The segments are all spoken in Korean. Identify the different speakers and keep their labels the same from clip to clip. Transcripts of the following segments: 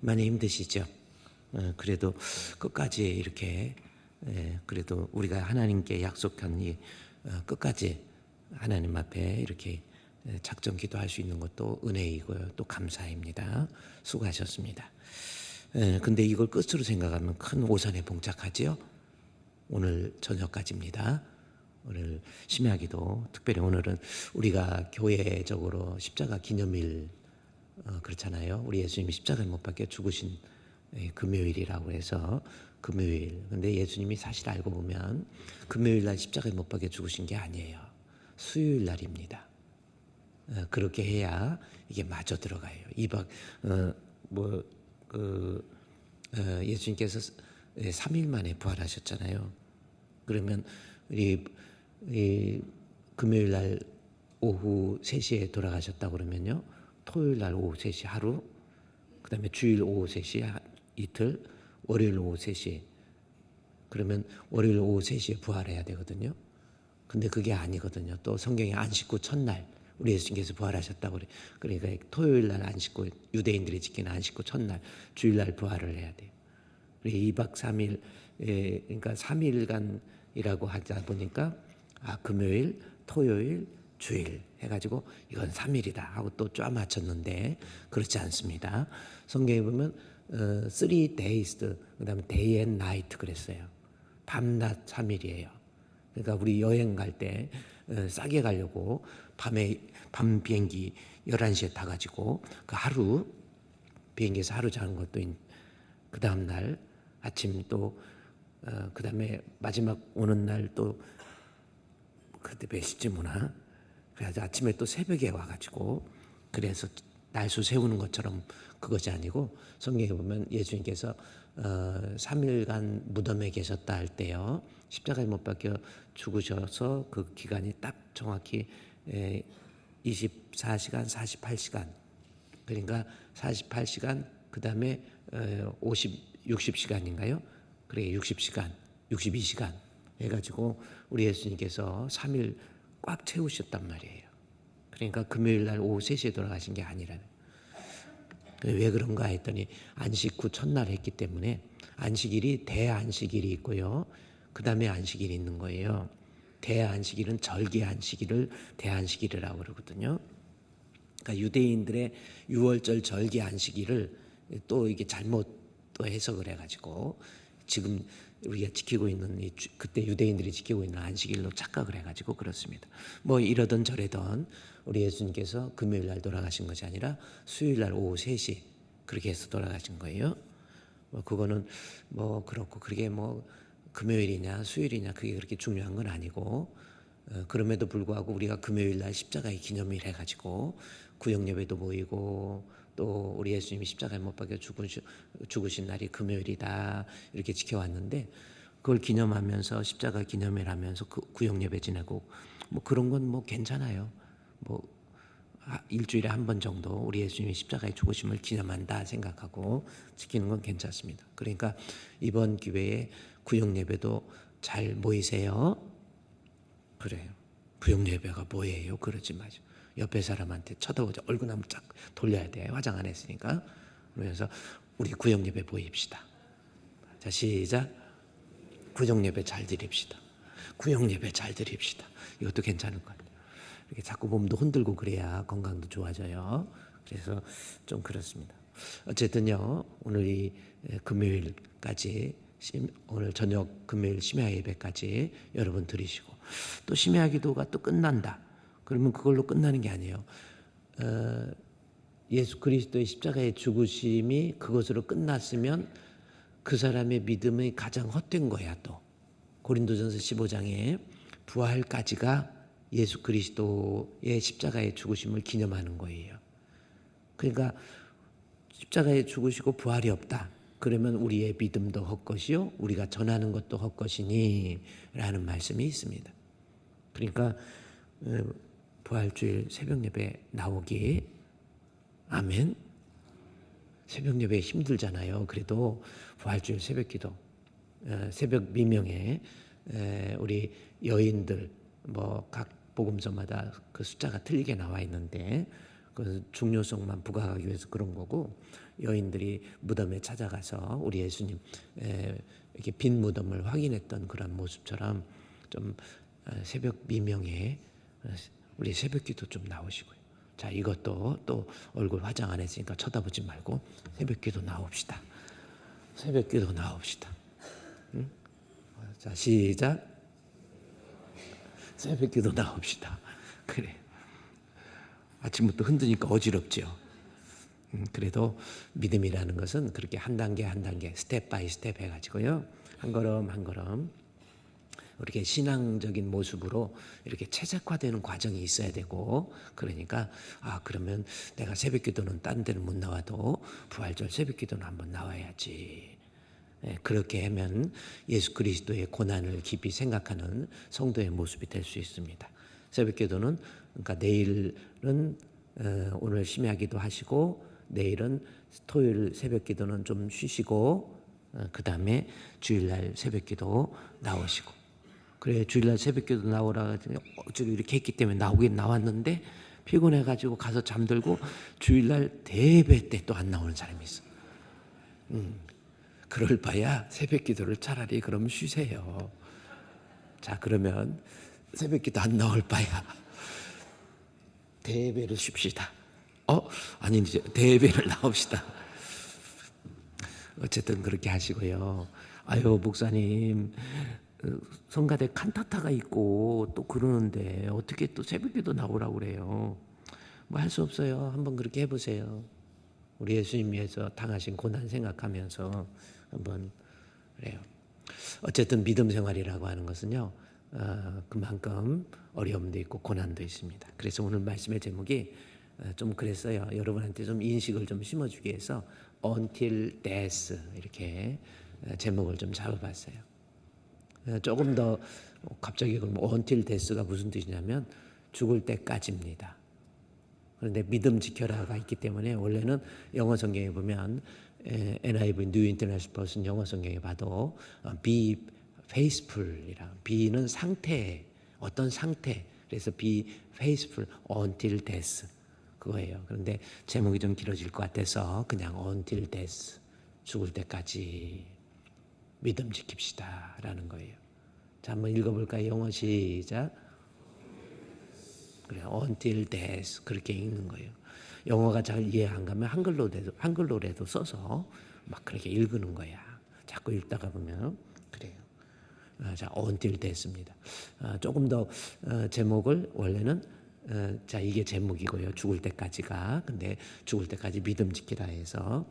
Speaker 1: 많이 힘드시죠? 그래도 끝까지 이렇게 그래도 우리가 하나님께 약속한 이 끝까지 하나님 앞에 이렇게 작정 기도할 수 있는 것도 은혜이고요. 또 감사입니다. 수고하셨습니다. 근데 이걸 끝으로 생각하면 큰 오산에 봉착하지요. 오늘 저녁까지입니다. 오늘 심야기도 특별히 오늘은 우리가 교회적으로 십자가 기념일 그렇잖아요. 우리 예수님이 십자가에 못 박혀 죽으신 금요일이라고 해서 금요일. 근데 예수님이 사실 알고 보면 금요일 날 십자가에 못 박혀 죽으신 게 아니에요. 수요일 날입니다. 그렇게 해야 이게 맞아 들어가요. 예수님께서 3일 만에 부활하셨잖아요. 그러면 이 금요일 날 오후 3시에 돌아가셨다고 그러면요. 토요일 날 오후 3시 하루, 그 다음에 주일 오후 3시 이틀, 월요일 오후 3시. 그러면 월요일 오후 3시에 부활해야 되거든요. 근데 그게 아니거든요. 또 성경에 안식 후 첫날 우리 예수님께서 부활하셨다고 그래. 그러니까 토요일 날 안식 후 유대인들이 지키는 안식 후 첫날 주일 날 부활을 해야 돼요. 2박 3일 그러니까 3일간이라고 하다 보니까 금요일, 토요일, 주일 해가지고 이건 3일이다 하고 또 쫙 맞췄는데 그렇지 않습니다. 성경에 보면 3 days, 그 다음에 day and night 그랬어요. 밤낮 3일이에요. 그러니까 우리 여행 갈 때 싸게 가려고 밤 비행기 11시에 타가지고 그 하루 비행기에서 하루 자는 것도 그 다음 날 아침 또 그 다음에 마지막 오는 날 또 그때 몇 시쯤 오나? 그래서 아침에 또 새벽에 와가지고 그래서 날수 세우는 것처럼 그것이 아니고 성경에 보면 예수님께서 3일간 무덤에 계셨다 할 때요. 십자가에 못 박혀 죽으셔서 그 기간이 딱 정확히 24시간 48시간 그러니까 48시간 그 다음에 60시간인가요? 그래 60시간 62시간 해가지고 우리 예수님께서 3일 꽉 채우셨단 말이에요. 그러니까 금요일 날 오후 3시에 돌아가신 게 아니라는. 왜 그런가 했더니 안식 후 첫날 했기 때문에 안식일이 대안식일이 있고요. 그 다음에 안식일이 있는 거예요. 대안식일은 절기 안식일을 대안식일이라고 그러거든요. 그러니까 유대인들의 6월절 절기 안식일을 또 이게 잘못 또 해석을 해가지고 지금 우리가 지키고 있는 그때 유대인들이 지키고 있는 안식일로 착각을 해가지고 그렇습니다. 뭐 이러던 저러던 우리 예수님께서 금요일 날 돌아가신 것이 아니라 수요일 날 오후 3시 그렇게 해서 돌아가신 거예요. 뭐 그거는 뭐 그렇고 그게 뭐 금요일이냐 수요일이냐 그게 그렇게 중요한 건 아니고 그럼에도 불구하고 우리가 금요일 날 십자가의 기념일 해가지고 구역 예배도 모이고 또 우리 예수님이 십자가에 못 박혀 죽으신 날이 금요일이다 이렇게 지켜왔는데 그걸 기념하면서 십자가 기념일 하면서 구역 예배 지내고 뭐 그런 건 뭐 괜찮아요. 뭐 일주일에 한 번 정도 우리 예수님이 십자가의 죽으심을 기념한다 생각하고 지키는 건 괜찮습니다. 그러니까 이번 기회에 구역 예배도 잘 모이세요. 그래요. 구역 예배가 뭐예요? 그러지 마죠. 옆에 사람한테 쳐다보자. 얼굴 한번 쫙 돌려야 돼. 화장 안 했으니까. 그래서 우리 구역 예배 모입시다. 자, 시작. 구역 예배 잘 드립시다. 구역 예배 잘 드립시다. 이것도 괜찮은 것 같아요. 이렇게 자꾸 몸도 흔들고 그래야 건강도 좋아져요. 그래서 좀 그렇습니다. 어쨌든요, 오늘 이 금요일까지 오늘 저녁 금요일 심야 예배까지 여러분 드리시고 또 심야 기도가 또 끝난다. 그러면 그걸로 끝나는 게 아니에요. 예수 그리스도의 십자가의 죽으심이 그것으로 끝났으면 그 사람의 믿음이 가장 헛된 거야 또. 고린도전서 15장에 부활까지가 예수 그리스도의 십자가의 죽으심을 기념하는 거예요. 그러니까 십자가에 죽으시고 부활이 없다. 그러면 우리의 믿음도 헛것이요 우리가 전하는 것도 헛것이니 라는 말씀이 있습니다. 그러니까 부활주일 새벽 예배 나오기 아멘. 새벽 예배 힘들잖아요. 그래도 부활주일 새벽 기도 새벽 미명에 우리 여인들 뭐 각 복음서마다 그 숫자가 틀리게 나와 있는데 그 중요성만 부각하기 위해서 그런 거고, 여인들이 무덤에 찾아가서 우리 예수님 이렇게 빈 무덤을 확인했던 그런 모습처럼 좀 새벽 미명에 우리 새벽기도 좀 나오시고요. 자, 이것도 또 얼굴 화장 안 했으니까 쳐다보지 말고 새벽기도 나옵시다. 새벽기도 나옵시다. 응? 자, 시작. 새벽기도 나옵시다. 그래. 아침부터 흔드니까 어지럽죠. 그래도 믿음이라는 것은 그렇게 한 단계 한 단계 스텝 바이 스텝 해가지고요, 한 걸음 한 걸음 이렇게 신앙적인 모습으로 이렇게 최적화되는 과정이 있어야 되고, 그러니까 그러면 내가 새벽기도는 딴 데는 못 나와도 부활절 새벽기도는 한번 나와야지. 그렇게 하면 예수 그리스도의 고난을 깊이 생각하는 성도의 모습이 될 수 있습니다. 새벽기도는 그러니까 내일은 오늘 심야기도 하시고, 내일은 토요일 새벽기도는 좀 쉬시고, 그 다음에 주일날 새벽기도 나오시고. 그래, 주일날 새벽기도 나오라 어쩌고 이렇게 했기 때문에 나오긴 나왔는데 피곤해가지고 가서 잠들고 주일날 대배 때 또 안 나오는 사람이 있어. 그럴 바야 새벽기도를 차라리 그럼 쉬세요. 자, 그러면 새벽기도 안 나올 바야 대배를 쉽시다. 아니 이제 대배를 나옵시다. 어쨌든 그렇게 하시고요. 아유, 목사님 성가대 칸타타가 있고 또 그러는데 어떻게 또 새벽기도 나오라고 그래요. 뭐 할 수 없어요. 한번 그렇게 해보세요. 우리 예수님 위해서 당하신 고난 생각하면서 한번 그래요. 어쨌든 믿음 생활이라고 하는 것은요, 그만큼 어려움도 있고 고난도 있습니다. 그래서 오늘 말씀의 제목이 좀 그랬어요. 여러분한테 좀 인식을 좀 심어주기 위해서 Until Death 이렇게 제목을 좀 잡아봤어요. 조금 더 갑자기 그럼 Until Death가 무슨 뜻이냐면 죽을 때까지입니다. 그런데 믿음 지켜라가 있기 때문에 원래는 영어 성경에 보면 NIV New International Version 영어 성경에 봐도 be faithful이라, be는 상태, 어떤 상태, 그래서 be faithful until death 그거예요. 그런데 제목이 좀 길어질 것 같아서 그냥 until death, 죽을 때까지 믿음 지킵시다 라는 거예요. 자, 한번 읽어볼까요? 영어 시작. 그래, until death 그렇게 읽는 거예요. 영어가 잘 이해 안 가면 한글로라도 써서 막 그렇게 읽는 거야. 자꾸 읽다가 보면 그래요. 자, until death입니다. 조금 더 제목을 원래는 자, 이게 제목이고요. 죽을 때까지가. 근데 죽을 때까지 믿음 지키라 해서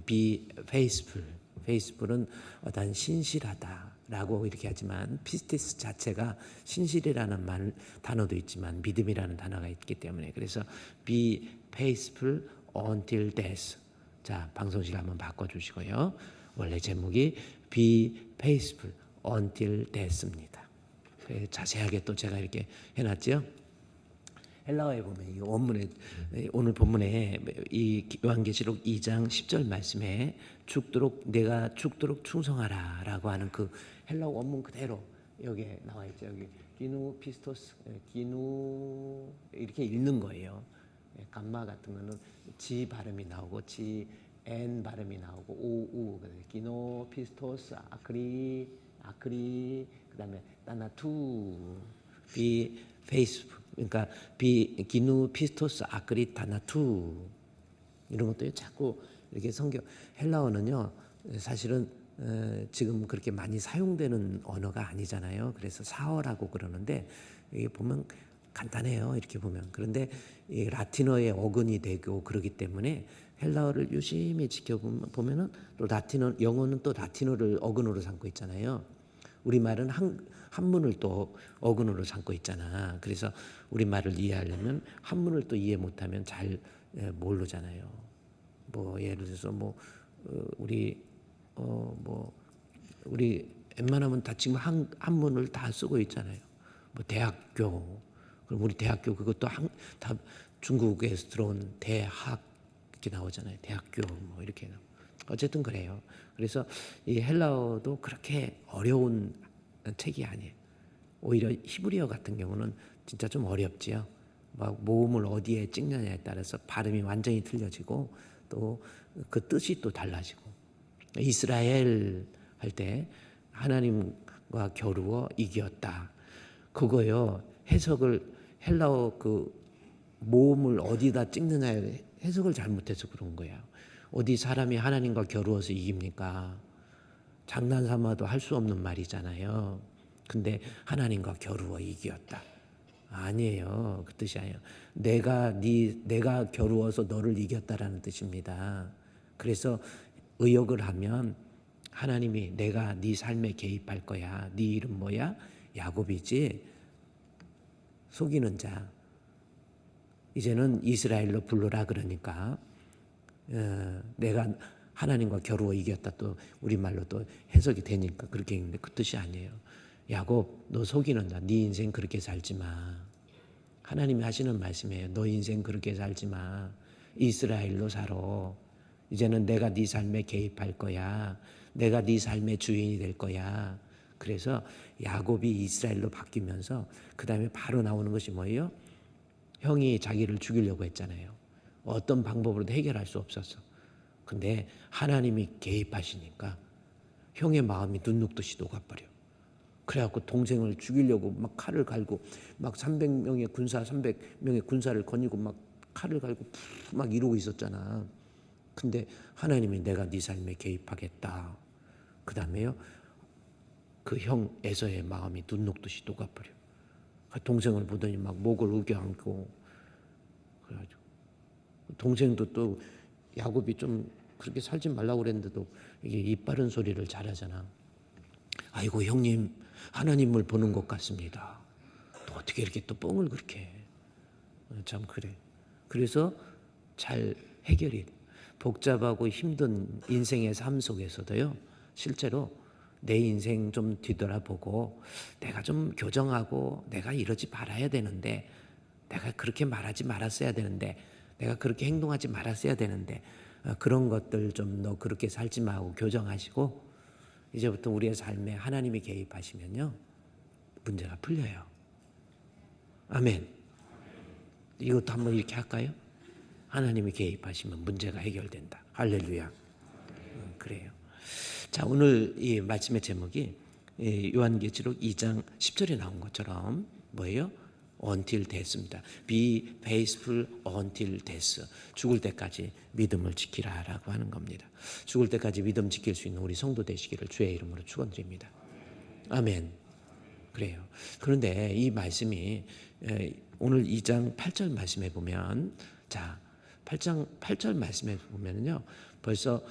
Speaker 1: be faithful. faithful은 어떤 신실하다라고 이렇게 하지만 피스티스 자체가 신실이라는 단어도 있지만 믿음이라는 단어가 있기 때문에, 그래서 be faithful until death. 자, 방송실 한번 바꿔주시고요. 원래 제목이 be faithful until death입니다. 자세하게 또 제가 이렇게 해놨죠. 헬라어에 보면 이 원문에, 오늘 본문에 이 요한계시록 2장 10절 말씀에 내가 죽도록 충성하라라고 하는 그 헬라어 원문 그대로 여기에 나와 있죠. 여기 기누 피스토스, 기누 이렇게 읽는 거예요. 감마 같은 거는 지 발음이 나오고 엔 발음이 나오고 오우, 기노 피스토스 아크리 그다음에 따나투 비 페이스, 그러니까 기누 피스토스 아크리 타나투 이런 것도 자꾸 이렇게 성경 헬라어는요 사실은 지금 그렇게 많이 사용되는 언어가 아니잖아요. 그래서 사어라고 그러는데 이게 보면 간단해요. 이렇게 보면. 그런데 이 라틴어의 어근이 되고 그러기 때문에 헬라어를 유심히 지켜보면은 또 영어는 또 라틴어를 어근으로 삼고 있잖아요. 우리말은 한문을 또 어근으로 삼고 있잖아. 그래서 우리말을 이해하려면 한문을 또 이해 못하면 잘 모르잖아요. 뭐 예를 들어서 우리 웬만하면 다 지금 한문을 다 쓰고 있잖아요. 뭐 대학교, 그럼 우리 대학교 그것도 다 중국에서 들어온 대학 이렇게 나오잖아요. 대학교 뭐 이렇게. 어쨌든 그래요. 그래서 이 헬라어도 그렇게 어려운 책이 아니에요. 오히려 히브리어 같은 경우는 진짜 좀 어렵지요. 막 모음을 어디에 찍느냐에 따라서 발음이 완전히 틀려지고 또 그 뜻이 또 달라지고 이스라엘 할 때 하나님과 겨루어 이겼다. 그거요 해석을 헬라어 그 모음을 어디다 찍느냐에 해석을 잘못해서 그런 거야. 어디 사람이 하나님과 겨루어서 이깁니까? 장난삼아도 할 수 없는 말이잖아요. 근데 하나님과 겨루어 이겼다. 아니에요. 그 뜻이 아니에요. 내가 겨루어서 너를 이겼다라는 뜻입니다. 그래서 의역을 하면 하나님이 내가 네 삶에 개입할 거야. 네 이름 뭐야? 야곱이지. 속이는 자. 이제는 이스라엘로 불러라 그러니까 내가 하나님과 겨루어 이겼다 또 우리말로 또 해석이 되니까 그렇게 했는데 그 뜻이 아니에요. 야곱 너 속이는 자. 네 인생 그렇게 살지 마. 하나님이 하시는 말씀이에요. 너 인생 그렇게 살지 마. 이스라엘로 살아. 이제는 내가 네 삶에 개입할 거야. 내가 네 삶의 주인이 될 거야. 그래서 야곱이 이스라엘로 바뀌면서 그 다음에 바로 나오는 것이 뭐예요? 형이 자기를 죽이려고 했잖아요. 어떤 방법으로도 해결할 수 없었어. 근데 하나님이 개입하시니까 형의 마음이 눈 녹듯이 녹아버려. 그래갖고 동생을 죽이려고 막 칼을 갈고 막 300명의 군사를 거니고 막 칼을 갈고 막 이러고 있었잖아. 근데 하나님이 내가 네 삶에 개입하겠다. 그 다음에요. 그 형 에서의 마음이 눈 녹듯이 녹아버려. 동생을 보더니 막 목을 우겨안고 그래가지고 동생도 또 야곱이 좀 그렇게 살지 말라고 그랬는데도 이게 입 바른 소리를 잘하잖아. 아이고 형님 하나님을 보는 것 같습니다. 또 어떻게 이렇게 또 뻥을 그렇게 해. 참 그래. 그래서 잘 해결이 복잡하고 힘든 인생의 삶 속에서도요. 실제로 내 인생 좀 뒤돌아보고 내가 좀 교정하고 내가 이러지 말아야 되는데 내가 그렇게 말하지 말았어야 되는데 내가 그렇게 행동하지 말았어야 되는데 그런 것들 좀 너 그렇게 살지 마고 교정하시고 이제부터 우리의 삶에 하나님이 개입하시면요. 문제가 풀려요. 아멘. 이것도 한번 이렇게 할까요? 하나님이 개입하시면 문제가 해결된다. 할렐루야. 그래요. 자, 오늘 이 말씀의 제목이 요한계시록 2장 10절에 나온 것처럼 뭐예요? until death입니다. Be faithful until death. 죽을 때까지 믿음을 지키라라고 하는 겁니다. 죽을 때까지 믿음 지킬 수 있는 우리 성도 되시기를 주의 이름으로 축원드립니다. 아멘. 그래요. 그런데 이 말씀이 오늘 2장 8절 말씀에 보면 자 8절 말씀에 보면요. 벌써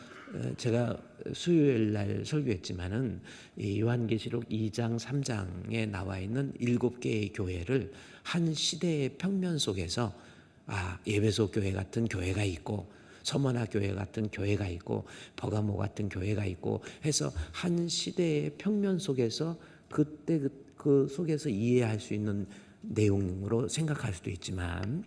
Speaker 1: 제가 수요일 날 설교했지만은 이 요한계시록 2장 3장에 나와 있는 7개의 교회를 한 시대의 평면 속에서 예배소 교회 같은 교회가 있고 서머나 교회 같은 교회가 있고 버가모 같은 교회가 있고 해서 한 시대의 평면 속에서 그때 그 속에서 이해할 수 있는 내용으로 생각할 수도 있지만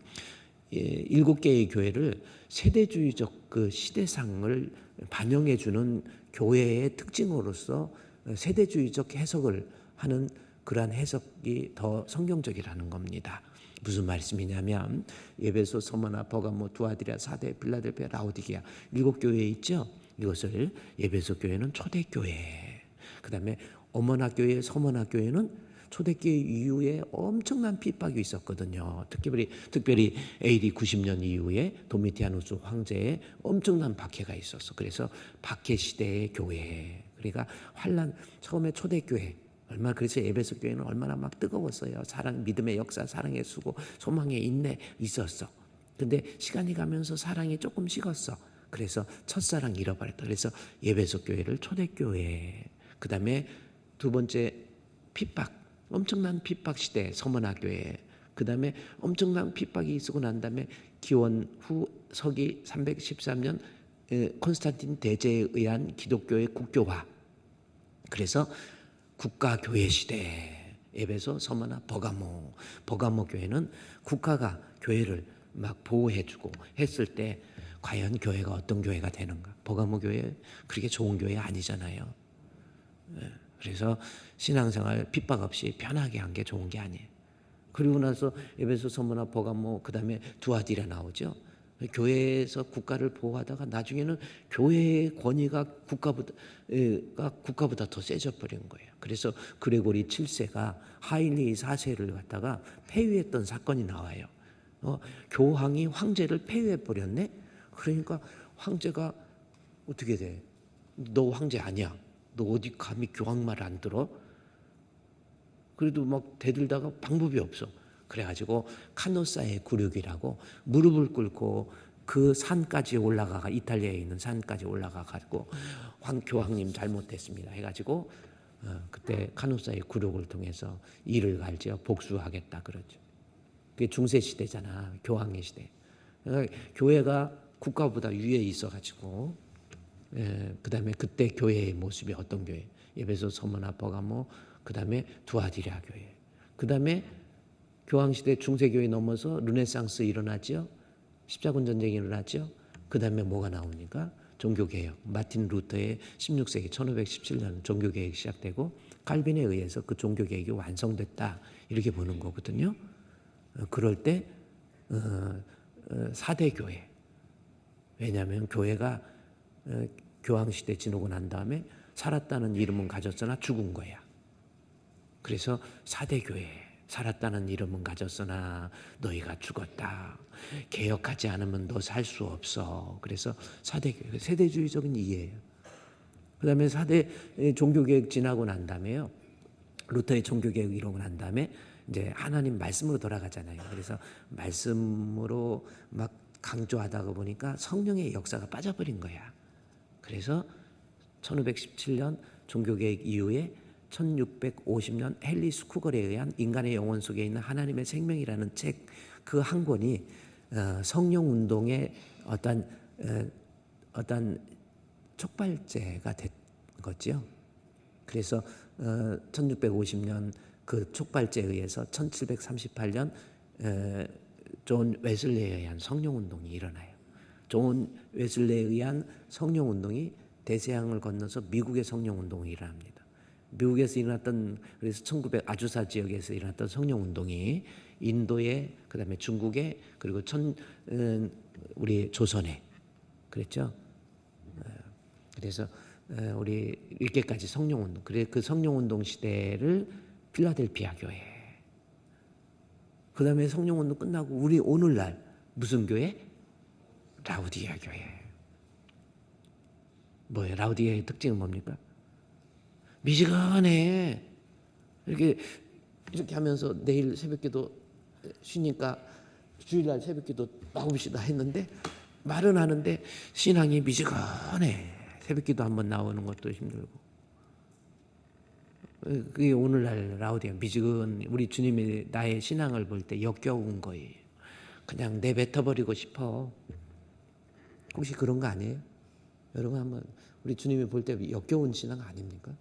Speaker 1: 7개의 교회를 세대주의적 그 시대상을 반영해 주는 교회의 특징으로서 세대주의적 해석을 하는 그러한 해석이 더 성경적이라는 겁니다. 무슨 말씀이냐면 에베소, 서머나, 버가모, 두아디라, 사대, 빌라델피아, 라오디게아 7교회 있죠. 이것을 에베소 교회는 초대교회, 그 다음에 어머나 교회, 서머나 교회는 초대교회 이후에 엄청난 핍박이 있었거든요. 특별히 AD 90년 이후에 도미티아누스 황제의 엄청난 박해가 있었어. 그래서 박해 시대의 교회. 그러니까 환란 처음에 초대교회 얼마나 그래서 에베소 교회는 얼마나 막 뜨거웠어요. 사랑, 믿음의 역사, 사랑의 수고, 소망의 인내 있었어. 근데 시간이 가면서 사랑이 조금 식었어. 그래서 첫사랑 잃어버렸다. 그래서 에베소 교회를 초대교회. 그 다음에 두 번째 핍박. 엄청난 핍박 시대 서머나 교회. 그 다음에 엄청난 핍박이 있고 난 다음에 기원 후 서기 313년 콘스탄틴 대제에 의한 기독교의 국교화. 그래서 국가교회 시대. 에베소, 서머나, 버가모 교회는 국가가 교회를 막 보호해주고 했을 때 과연 교회가 어떤 교회가 되는가? 버가모 교회 그렇게 좋은 교회 아니잖아요. 그래서 신앙생활 핍박 없이 편하게 한 게 좋은 게 아니에요. 그리고 나서 에베소 서머나 버가모 그다음에 두아디라 나오죠. 교회에서 국가를 보호하다가 나중에는 교회의 권위가 국가보다 더 세져 버린 거예요. 그래서 그레고리 7세가 하일리 4세를 갖다가 폐위했던 사건이 나와요. 교황이 황제를 폐위해 버렸네. 그러니까 황제가 어떻게 돼? 너 황제 아니야. 너 어디 감히 교황 말 안 들어? 그래도 막 대들다가 방법이 없어. 그래가지고 카노사의 굴욕이라고 무릎을 꿇고 그 산까지 올라가가 이탈리아에 있는 산까지 올라가가지고 교황님 잘못됐습니다 해가지고 그때 카노사의 굴욕을 통해서 이를 갈지어 복수하겠다 그러죠. 그게 중세 시대잖아. 교황의 시대. 그러니까 교회가 국가보다 위에 있어가지고 그 다음에 그때 교회의 모습이 어떤 교회? 에베소 서머나 버가모 그 다음에 두아디라 교회. 그 다음에 교황시대 중세교회 넘어서 르네상스 일어나죠. 십자군 전쟁이 일어나죠. 그 다음에 뭐가 나옵니까? 종교개혁. 마틴 루터의 16세기 1517년 종교개혁이 시작되고 칼빈에 의해서 그 종교개혁이 완성됐다. 이렇게 보는 거거든요. 그럴 때 4대 교회. 왜냐하면 교회가 교황시대 지나고 난 다음에 살았다는 이름은 가졌으나 죽은 거야. 그래서 4대 교회. 살았다는 이름은 가졌으나 너희가 죽었다. 개혁하지 않으면 너 살 수 없어. 그래서 4대 교회. 세대주의적인 이해예요. 그 다음에 4대 종교개혁 지나고 난 다음에요. 루터의 종교개혁 이루고 난 다음에 이제 하나님 말씀으로 돌아가잖아요. 그래서 말씀으로 막 강조하다가 보니까 성령의 역사가 빠져버린 거야. 그래서 1517년 종교개혁 이후에 1650년 헨리 쿠걸에 의한 인간의 영혼 속에 있는 하나님의 생명이라는 책 그 한 권이 성령운동의 어떤 촉발제가 된 거죠. 그래서 1650년 그 촉발제에 의해서 1738년 존 웨슬레에 의한 성령운동이 일어나요. 존 웨슬레에 의한 성령운동이 대서양을 건너서 미국의 성령운동이 일어납니다. 미국에서 일어났던 그래서 1900 아주사 지역에서 일어났던 성령운동이 인도에 그다음에 중국에 그리고 우리 조선에 그랬죠. 그래서 우리 이렇게까지 성령운동. 그래 그 성령운동 시대를 필라델피아 교회. 그다음에 성령운동 끝나고 우리 오늘날 무슨 교회? 라우디게아 교회. 뭐예요? 라우디게아의 특징은 뭡니까? 미지근해. 이렇게 하면서 내일 새벽기도 쉬니까 주일날 새벽기도 나옵시다 했는데 말은 하는데 신앙이 미지근해. 새벽기도 한번 나오는 것도 힘들고. 그게 오늘날 라우디게아 미지근. 우리 주님이 나의 신앙을 볼 때 역겨운 거예요. 그냥 내뱉어버리고 싶어. 혹시 그런 거 아니에요? 여러분 한번 우리 주님이 볼 때 역겨운 신앙 아닙니까?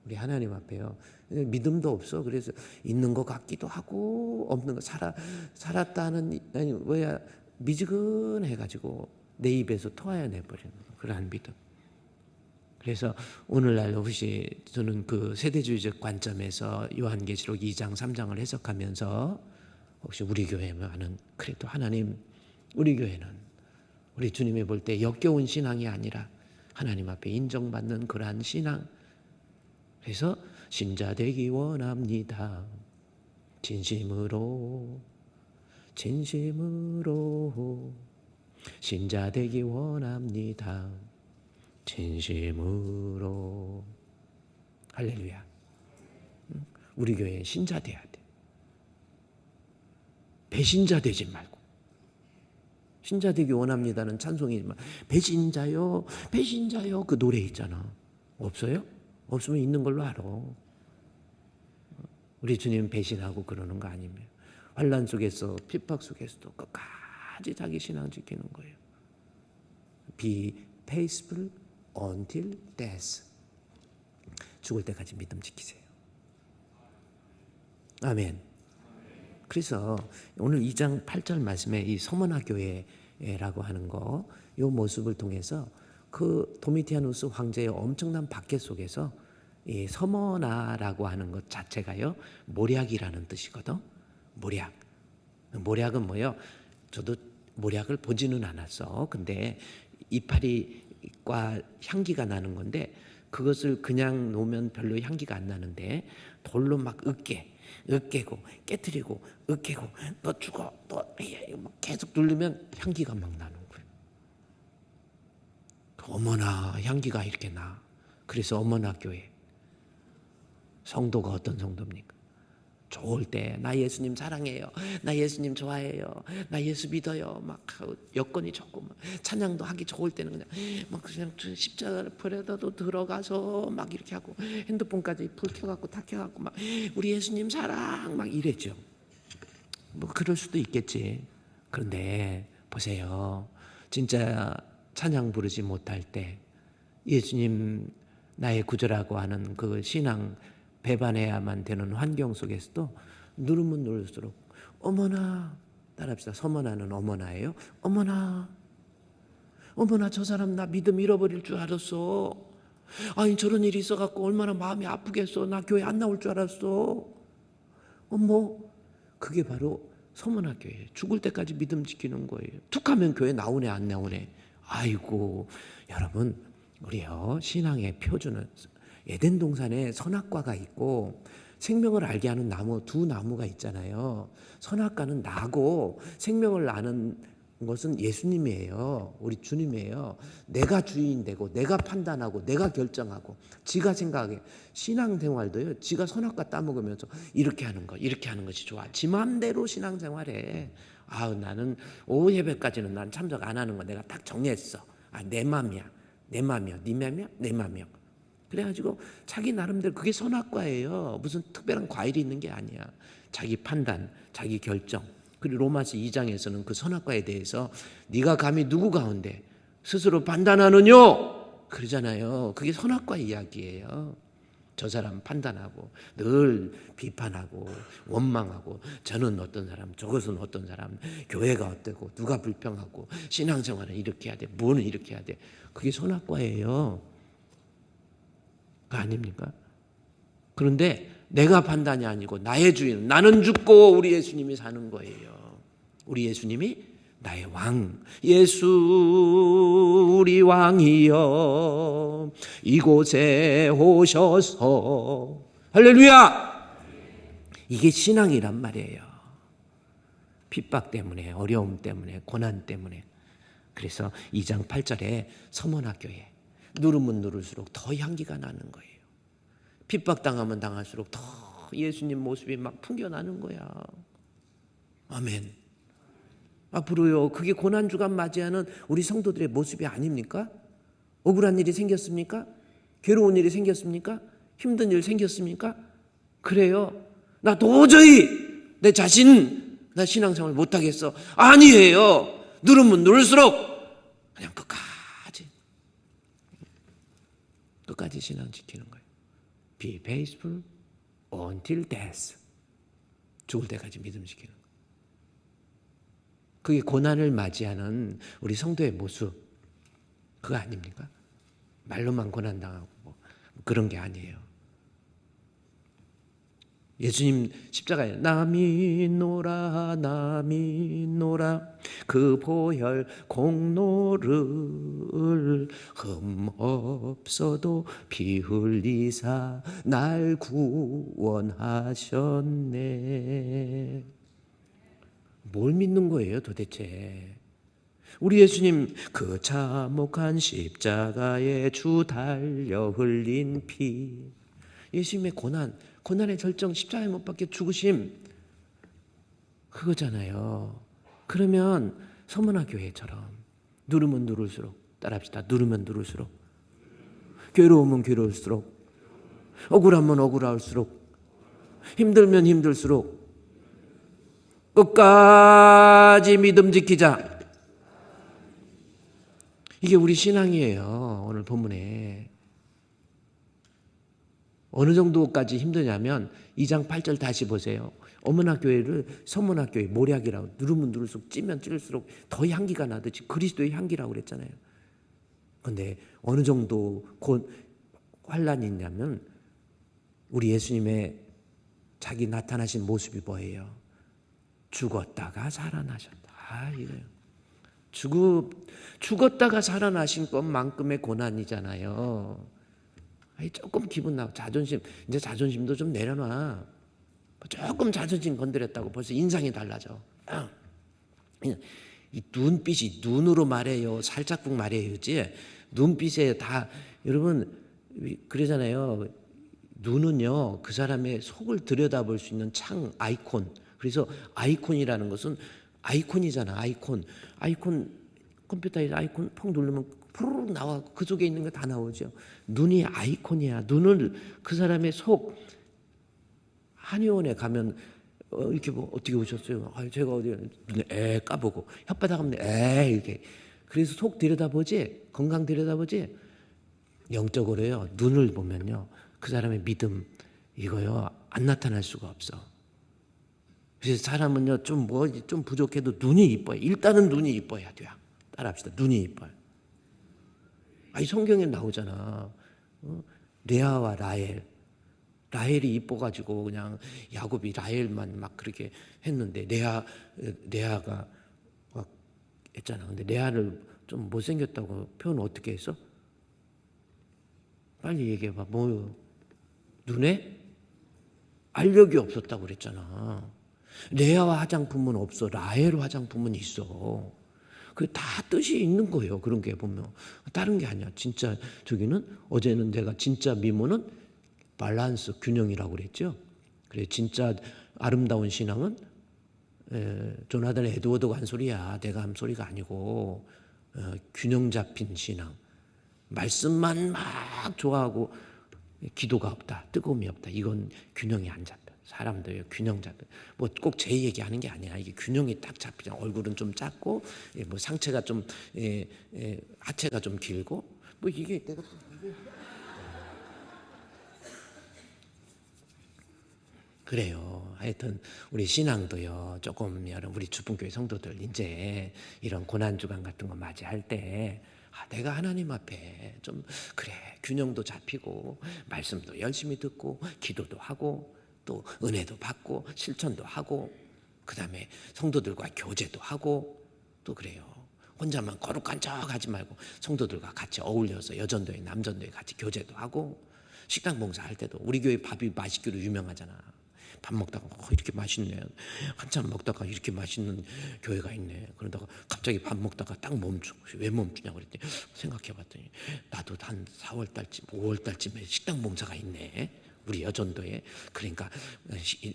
Speaker 1: 우리 하나님 앞에요. 믿음도 없어. 그래서 있는 것 같기도 하고 없는 거 살았다는 아니 뭐야 미지근해가지고 내 입에서 토하여내버리는 그러한 믿음. 그래서 오늘날 혹시 저는 그 세대주의적 관점에서 요한계시록 2장 3장을 해석하면서 혹시 우리 교회는 그래도 하나님 우리 교회는 우리 주님이 볼 때 역겨운 신앙이 아니라 하나님 앞에 인정받는 그러한 신앙. 그래서 신자 되기 원합니다. 진심으로 신자 되기 원합니다. 진심으로. 할렐루야. 우리 교회 신자 돼야 돼. 배신자 되지 말고. 신자 되기 원합니다는 찬송이지만 배신자요 배신자요 그 노래 있잖아. 없어요? 없으면 있는 걸로 알아. 우리 주님 배신하고 그러는 거 아니면 환난 속에서 핍박 속에서도 끝까지 자기 신앙 지키는 거예요. Be faithful until death. 죽을 때까지 믿음 지키세요. 아멘. 그래서 오늘 2장 8절 말씀에 이 서머나 교회라고 하는 거, 이 모습을 통해서 그 도미티아누스 황제의 엄청난 박해 속에서 이 서머나라고 하는 것 자체가요, 모략이라는 뜻이거든. 모략. 모략은 뭐예요? 저도 모략을 보지는 않았어. 근데 이파리과 향기가 나는 건데, 그것을 그냥 놓으면 별로 향기가 안 나는데 돌로 막 으깨고 깨트리고 으깨고 너 죽어 너 계속 누르면 향기가 막 나는 거예요. 어머나 향기가 이렇게 나. 그래서 어머나 교회 성도가 어떤 성도입니까? 좋을 때 나 예수님 사랑해요, 나 예수님 좋아해요, 나 예수 믿어요 막 여건이 좋고 막 찬양도 하기 좋을 때는 그냥 십자가를 버려도 들어가서 막 이렇게 하고 핸드폰까지 불 켜갖고 다 켜갖고 막 우리 예수님 사랑 막 이랬죠. 뭐 그럴 수도 있겠지. 그런데 보세요, 진짜 찬양 부르지 못할 때 예수님 나의 구주라고 하는 그 신앙 배반해야만 되는 환경 속에서도 누르면 누를수록 어머나, 따라합시다. 서머나는 어머나예요. 어머나 저 사람 나 믿음 잃어버릴 줄 알았어. 아니 저런 일이 있어갖고 얼마나 마음이 아프겠어. 나 교회 안 나올 줄 알았어. 어머, 그게 바로 서머나 교회예요. 죽을 때까지 믿음 지키는 거예요. 툭하면 교회 나오네 안 나오네. 아이고 여러분, 우리요 신앙의 표준은 에덴 동산에 선악과가 있고 생명을 알게 하는 나무, 두 나무가 있잖아요. 선악과는 나고 생명을 아는 것은 예수님이에요. 우리 주님이에요. 내가 주인 되고 내가 판단하고 내가 결정하고 지가 생각하게. 신앙생활도요, 지가 선악과 따먹으면서 이렇게 하는 것이 좋아. 지 마음대로 신앙생활해. 나는 오후 예배까지는 난 참석 안 하는 거 내가 딱 정했어. 내 맘이야. 네 맘이야? 내 맘이야. 그래가지고 자기 나름대로, 그게 선악과예요. 무슨 특별한 과일이 있는 게 아니야. 자기 판단, 자기 결정. 그리고 로마서 2장에서는 그 선악과에 대해서 네가 감히 누구 가운데 스스로 판단하느뇨? 그러잖아요. 그게 선악과 이야기예요. 저 사람 판단하고 늘 비판하고 원망하고 저는 어떤 사람, 저것은 어떤 사람, 교회가 어때고 누가 불평하고 신앙생활은 이렇게 해야 돼, 뭐는 이렇게 해야 돼. 그게 선악과예요. 아닙니까? 그런데 내가 판단이 아니고 나의 주인, 나는 죽고 우리 예수님이 사는 거예요. 우리 예수님이 나의 왕, 예수 우리 왕이여 이곳에 오셔서, 할렐루야! 이게 신앙이란 말이에요. 핍박 때문에, 어려움 때문에, 고난 때문에. 그래서 2장 8절에 서머나 교회, 누르면 누를수록 더 향기가 나는 거예요. 핍박당하면 당할수록 더 예수님 모습이 막 풍겨나는 거야. 아멘. 앞으로요, 그게 고난주간 맞이하는 우리 성도들의 모습이 아닙니까? 억울한 일이 생겼습니까? 괴로운 일이 생겼습니까? 힘든 일 생겼습니까? 그래요? 나 도저히 내 자신, 나 신앙생활 못하겠어. 아니에요. 누르면 누를수록 그냥 끝까지 신앙 지키는 거예요. Be faithful until death. 죽을 때까지 믿음 지키는 거예요. 그게 고난을 맞이하는 우리 성도의 모습, 그거 아닙니까? 말로만 고난당하고 뭐 그런 게 아니에요. 예수님 십자가에 나 믿노라 그 보혈 공로를 흠없어도 피 흘리사 날 구원하셨네. 뭘 믿는 거예요 도대체? 우리 예수님 그 참혹한 십자가에 주 달려 흘린 피, 예수님의 고난의 절정, 십자가에 못 박혀 죽으심, 그거잖아요. 그러면 서문화 교회처럼 누르면 누를수록, 따라합시다. 누르면 누를수록, 괴로우면 괴로울수록, 억울하면 억울할수록, 힘들면 힘들수록 끝까지 믿음 지키자. 이게 우리 신앙이에요. 오늘 본문에 어느 정도까지 힘드냐면 2장 8절 다시 보세요. 어머나 교회를 서문화 교회 모략이라고, 누르면 누를수록 찌면 찔수록 더 향기가 나듯이 그리스도의 향기라고 그랬잖아요. 그런데 어느 정도 곧 환란이 있냐면 우리 예수님의 자기 나타나신 모습이 뭐예요? 죽었다가 살아나셨다. 이거예요. 죽었다가 살아나신 것만큼의 고난이잖아요. 조금 기분 나고 이제 자존심도 좀 내려놔. 조금 자존심 건드렸다고 벌써 인상이 달라져. 이 눈빛이 눈으로 말해요, 살짝국 말해요지. 눈빛에 다 여러분 그러잖아요. 눈은요 그 사람의 속을 들여다볼 수 있는 창 아이콘. 그래서 아이콘이라는 것은 아이콘이잖아. 아이콘 컴퓨터에서 아이콘 펑 누르면 푸르륵 나와. 그 속에 있는 거 다 나오죠. 눈이 아이콘이야. 눈을 그 사람의 속. 한의원에 가면 이렇게 뭐 어떻게 오셨어요? 제가 어디 눈에 까보고 혓바닥 하면 이렇게. 그래서 속 들여다보지, 건강 들여다보지. 영적으로요 눈을 보면요 그 사람의 믿음 이거요 안 나타날 수가 없어. 그래서 사람은요 좀 부족해도 눈이 이뻐요. 일단은 눈이 이뻐야 돼요. 따라합시다. 눈이 이뻐요. 성경에 나오잖아. 레아와 라헬이 이뻐가지고 그냥 야곱이 라헬만 막 그렇게 했는데 레아가 막 했잖아. 근데 레아를 좀 못생겼다고 표현 어떻게 했어? 빨리 얘기해봐. 뭐요? 눈에 알력이 없었다고 그랬잖아. 레아와 화장품은 없어. 라헬 화장품은 있어. 그 다 뜻이 있는 거예요. 그런 게 보면 다른 게 아니야. 진짜 저기는 어제는 내가 진짜 미모는 밸런스 균형이라고 그랬죠. 그래 진짜 아름다운 신앙은 조나단 에드워드가 한 소리야. 내가 한 소리가 아니고 균형 잡힌 신앙. 말씀만 막 좋아하고 기도가 없다. 뜨거움이 없다. 이건 균형이 안 잡혀. 사람들 균형 잡혀. 뭐 꼭 제 얘기하는 게 아니야. 이게 균형이 딱 잡히잖아. 얼굴은 좀 작고 뭐 상체가 좀 하체가 좀 길고 뭐 이게 내가 그래요. 하여튼 우리 신앙도요. 조금 우리 주분교회 성도들 이제 이런 고난 주간 같은 거 맞이할 때 내가 하나님 앞에 좀 그래 균형도 잡히고 말씀도 열심히 듣고 기도도 하고 또 은혜도 받고 실천도 하고 그다음에 성도들과 교제도 하고 또 그래요. 혼자만 거룩한 척 하지 말고 성도들과 같이 어울려서 여전도회 남전도회 같이 교제도 하고 식당 봉사할 때도 우리 교회 밥이 맛있기로 유명하잖아. 밥 먹다가 이렇게 맛있네. 한참 먹다가 이렇게 맛있는 교회가 있네. 그러다가 갑자기 밥 먹다가 딱 멈추고 왜 멈추냐고 그랬더니 생각해봤더니 나도 한 4월 달쯤 5월 달쯤에 식당 봉사가 있네. 우리 여전도에. 그러니까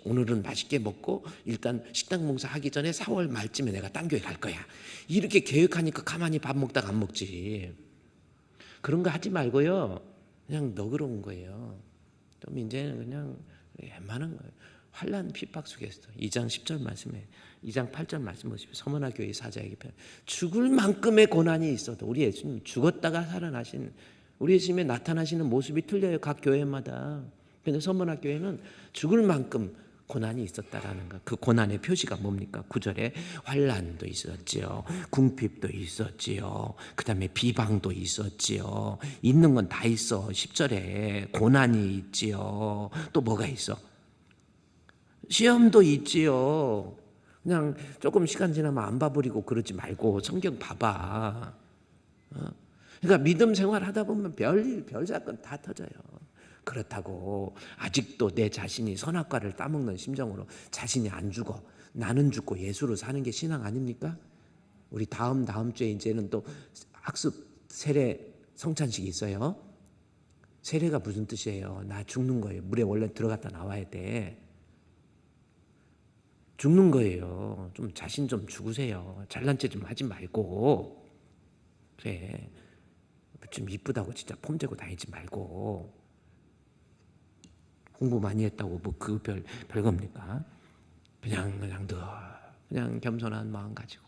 Speaker 1: 오늘은 맛있게 먹고 일단 식당 봉사 하기 전에 4월 말쯤에 내가 딴 교회 갈 거야. 이렇게 계획하니까 가만히 밥 먹다가 안 먹지. 그런 거 하지 말고요. 그냥 너그러운 거예요. 좀 이제는 그냥 웬만한 거예요. 환난 핍박 속에서 2장 10절 말씀에 2장 8절 말씀 보시면 서머나 교회 사자에게 죽을 만큼의 고난이 있어도 우리 예수님 죽었다가 살아나신 우리 예수님의 나타나시는 모습이 틀려요. 각 교회마다. 그런데 서머나 교회는 죽을 만큼 고난이 있었다라는 거. 그 고난의 표시가 뭡니까? 9절에 환난도 있었지요. 궁핍도 있었지요. 그 다음에 비방도 있었지요. 있는 건 다 있어. 10절에 고난이 있지요. 또 뭐가 있어? 시험도 있지요. 그냥 조금 시간 지나면 안 봐버리고 그러지 말고 성경 봐봐. 그러니까 믿음 생활 하다 보면 별일 별사건 다 터져요. 그렇다고 아직도 내 자신이 선악과를 따먹는 심정으로 자신이 안 죽어 나는 죽고 예수로 사는 게 신앙 아닙니까? 우리 다음 주에 이제는 또 학습 세례 성찬식이 있어요. 세례가 무슨 뜻이에요? 나 죽는 거예요. 물에 원래 들어갔다 나와야 돼. 죽는 거예요. 좀 자신 좀 죽으세요. 잘난 체 좀 하지 말고. 그래. 좀 이쁘다고 진짜 폼 재고 다니지 말고. 공부 많이 했다고 뭐 그 별겁니까? 그냥 겸손한 마음 가지고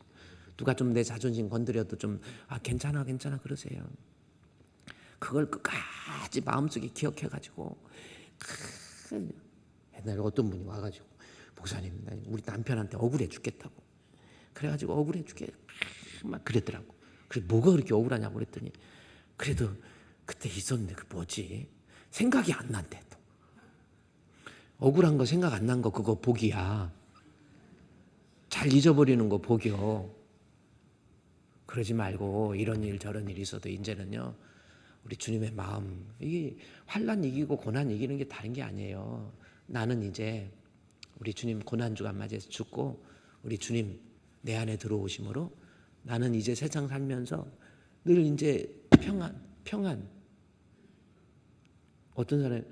Speaker 1: 누가 좀 내 자존심 건드려도 좀 괜찮아 그러세요. 그걸 끝까지 마음속에 기억해가지고 옛날에 어떤 분이 와가지고 목사님 우리 남편한테 억울해 죽겠다고 그래가지고 억울해 죽겠 막 그랬더라고. 그래 뭐가 그렇게 억울하냐고 그랬더니 그래도 그때 있었는데 그 뭐지 생각이 안 난대. 억울한 거 생각 안 난 거 그거 복이야. 잘 잊어버리는 거 복이요. 그러지 말고 이런 일 저런 일이 있어도 이제는요, 우리 주님의 마음, 이게 환난 이기고 고난 이기는 게 다른 게 아니에요. 나는 이제 우리 주님 고난주간 맞이해서 죽고 우리 주님 내 안에 들어오심으로 나는 이제 세상 살면서 늘 이제 평안. 어떤 사람이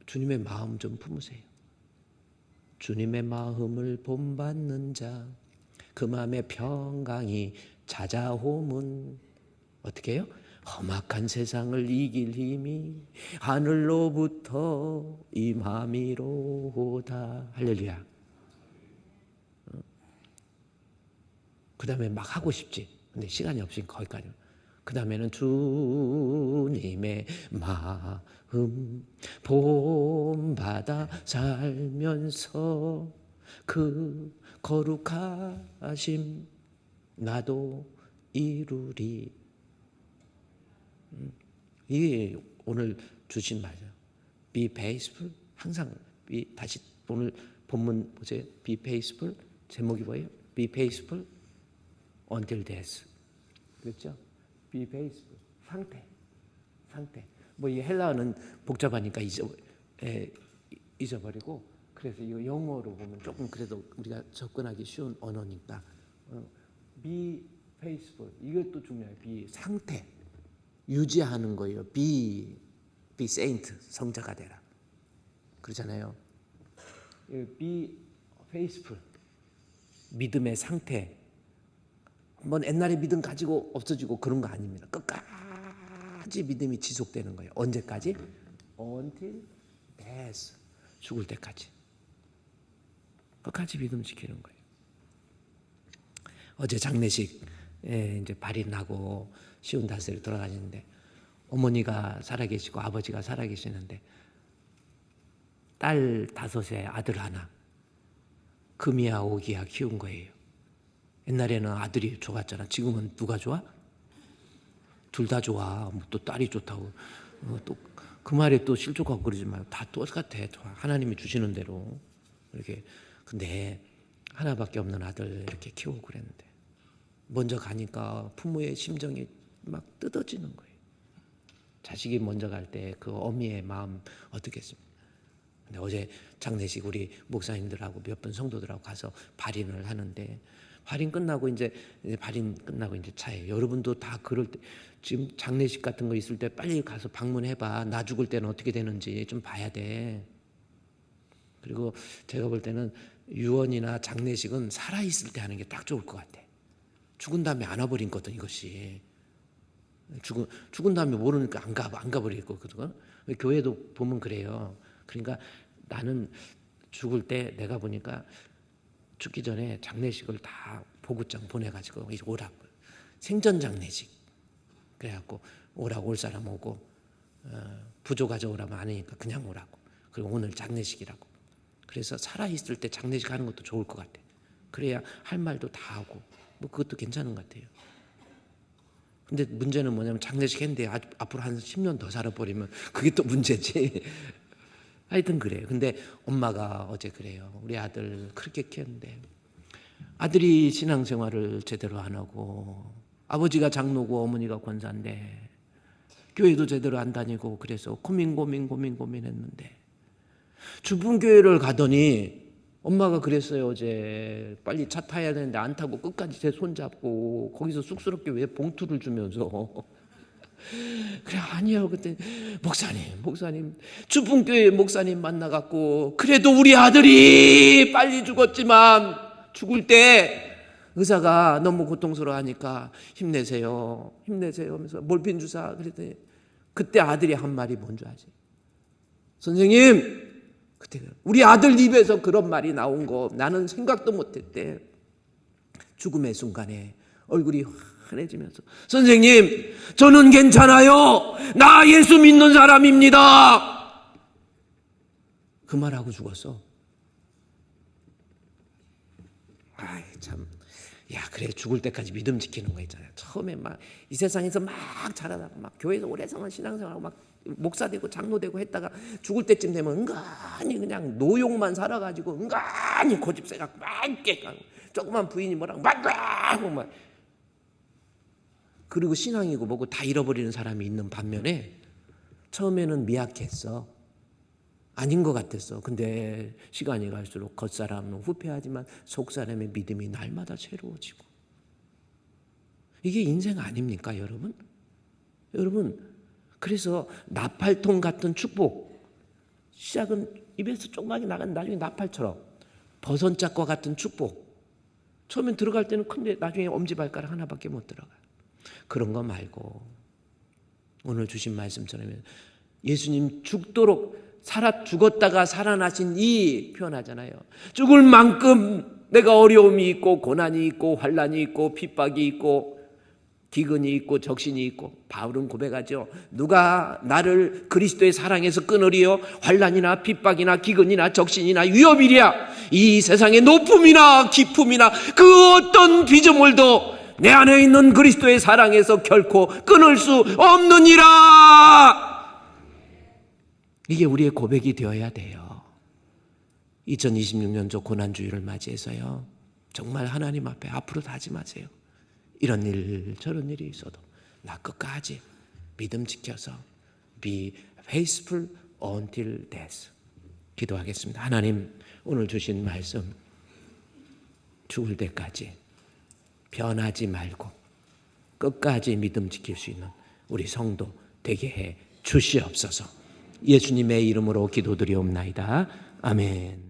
Speaker 1: 주님의 마음 좀 품으세요. 주님의 마음을 본받는 자, 그 마음에 평강이 찾아오면 어떻게 해요? 험악한 세상을 이길 힘이 하늘로부터 임함이로다. 할렐루야. 그 다음에 막 하고 싶지. 근데 시간이 없으니까 거기까지. 그 다음에는 주님의 마음 본받아 살면서 그 거룩하심 나도 이루리. 이게 오늘 주신 말이에요. Be faithful. 항상 다시 오늘 본문 보세요. Be faithful. 제목이 뭐예요? Be faithful until death. 그렇죠? Be faithful. 상태. 뭐 이 헬라어는 복잡하니까 잊어버리고, 그래서 이거 영어로 보면 조금 그래도 우리가 접근하기 쉬운 언어니까 be faithful. 이것도 중요해요. be 상태. 유지하는 거예요. be saint. 성자가 되라. 그러잖아요. be faithful. 믿음의 상태. 뭐 옛날에 믿음 가지고 없어지고 그런 거 아닙니다. 끝까지 믿음이 지속되는 거예요. 언제까지? Until death. 죽을 때까지. 끝까지 믿음 지키는 거예요. 어제 장례식 이제 발인하고 시운다스를 돌아가시는데 어머니가 살아계시고 아버지가 살아계시는데 딸 5에 아들 하나, 금이야 오기야 키운 거예요. 옛날에는 아들이 좋았잖아. 지금은 누가 좋아? 둘 다 좋아. 또 딸이 좋다고. 또 그 말에 또 실족하고 그러지 마요. 다 똑같아. 하나님이 주시는 대로. 이렇게. 근데 하나밖에 없는 아들 이렇게 키우고 그랬는데 먼저 가니까 부모의 심정이 막 뜯어지는 거예요. 자식이 먼저 갈 때 그 어미의 마음 어떻겠습니까? 근데 어제 장례식 우리 목사님들하고 몇 분 성도들하고 가서 발인을 하는데 발인 끝나고 이제 차에 여러분도 다 그럴 때 지금 장례식 같은 거 있을 때 빨리 가서 방문해봐. 나 죽을 때는 어떻게 되는지 좀 봐야 돼. 그리고 제가 볼 때는 유언이나 장례식은 살아있을 때 하는 게 딱 좋을 것 같아. 죽은 다음에 안 와버린 거든 이것이. 죽은 다음에 모르니까 안 가버릴 거거든. 교회도 보면 그래요. 그러니까 나는 죽을 때 내가 보니까 죽기 전에 장례식을 다 보구장 보내가지고 오라고. 생전 장례식. 그래갖고 오라고 올 사람 오고 부조 가져오라면 안 하니까 그냥 오라고. 그리고 오늘 장례식이라고. 그래서 살아있을 때 장례식 하는 것도 좋을 것 같아. 그래야 할 말도 다 하고 뭐 그것도 괜찮은 것 같아요. 근데 문제는 뭐냐면 장례식 했는데 앞으로 한 10년 더 살아버리면 그게 또 문제지. 하여튼 그래요. 근데 엄마가 어제 그래요. 우리 아들 그렇게 키웠는데 아들이 신앙생활을 제대로 안 하고 아버지가 장로고 어머니가 권사인데 교회도 제대로 안 다니고 그래서 고민했는데 주분교회를 가더니 엄마가 그랬어요. 어제 빨리 차 타야 되는데 안 타고 끝까지 제 손 잡고 거기서 쑥스럽게 왜 봉투를 주면서 그래 아니요. 그때 목사님 주분교회 목사님 만나갖고 그래도 우리 아들이 빨리 죽었지만 죽을 때 의사가 너무 고통스러워하니까 힘내세요 하면서 몰핀 주사. 그랬더니 그때 아들이 한 말이 뭔지 아지? 선생님 그때 우리 아들 입에서 그런 말이 나온 거 나는 생각도 못했대. 죽음의 순간에 얼굴이 환해지면서 선생님 저는 괜찮아요. 나 예수 믿는 사람입니다. 그 말하고 죽었어. 아이 참 야, 그래 죽을 때까지 믿음 지키는 거 있잖아요. 처음에 막 이 세상에서 막 자라다가 막 교회에서 오래성한 신앙생활하고 막 목사 되고 장로 되고 했다가 죽을 때쯤 되면 은근히 그냥 노용만 살아가지고 은근히 고집세 갖고 막 깨고 조그만 부인이 뭐라고 막 하고 막 그리고 신앙이고 뭐고 다 잃어버리는 사람이 있는 반면에 처음에는 미약했어. 아닌 것 같았어. 근데 시간이 갈수록 겉사람은 후패하지만 속사람의 믿음이 날마다 새로워지고. 이게 인생 아닙니까, 여러분? 여러분, 그래서 나팔통 같은 축복. 시작은 입에서 조그맣게 나간 나중에 나팔처럼 버선짝과 같은 축복. 처음엔 들어갈 때는 큰데 나중에 엄지발가락 하나밖에 못 들어가요. 그런 거 말고 오늘 주신 말씀처럼 예수님 죽도록 죽었다가 살아나신 이 표현하잖아요. 죽을 만큼 내가 어려움이 있고 고난이 있고 환난이 있고 핍박이 있고 기근이 있고 적신이 있고 바울은 고백하죠. 누가 나를 그리스도의 사랑에서 끊으리요? 환난이나 핍박이나 기근이나 적신이나 위협이랴. 이 세상의 높음이나 기품이나 그 어떤 피조물도 내 안에 있는 그리스도의 사랑에서 결코 끊을 수 없느니라. 이게 우리의 고백이 되어야 돼요. 2026년도 고난주의를 맞이해서요. 정말 하나님 앞에 앞으로 다짐하세요. 이런 일 저런 일이 있어도 나 끝까지 믿음 지켜서 be faithful until death. 기도하겠습니다. 하나님, 오늘 주신 말씀 죽을 때까지 변하지 말고 끝까지 믿음 지킬 수 있는 우리 성도 되게 해 주시옵소서. 예수님의 이름으로 기도드리옵나이다. 아멘.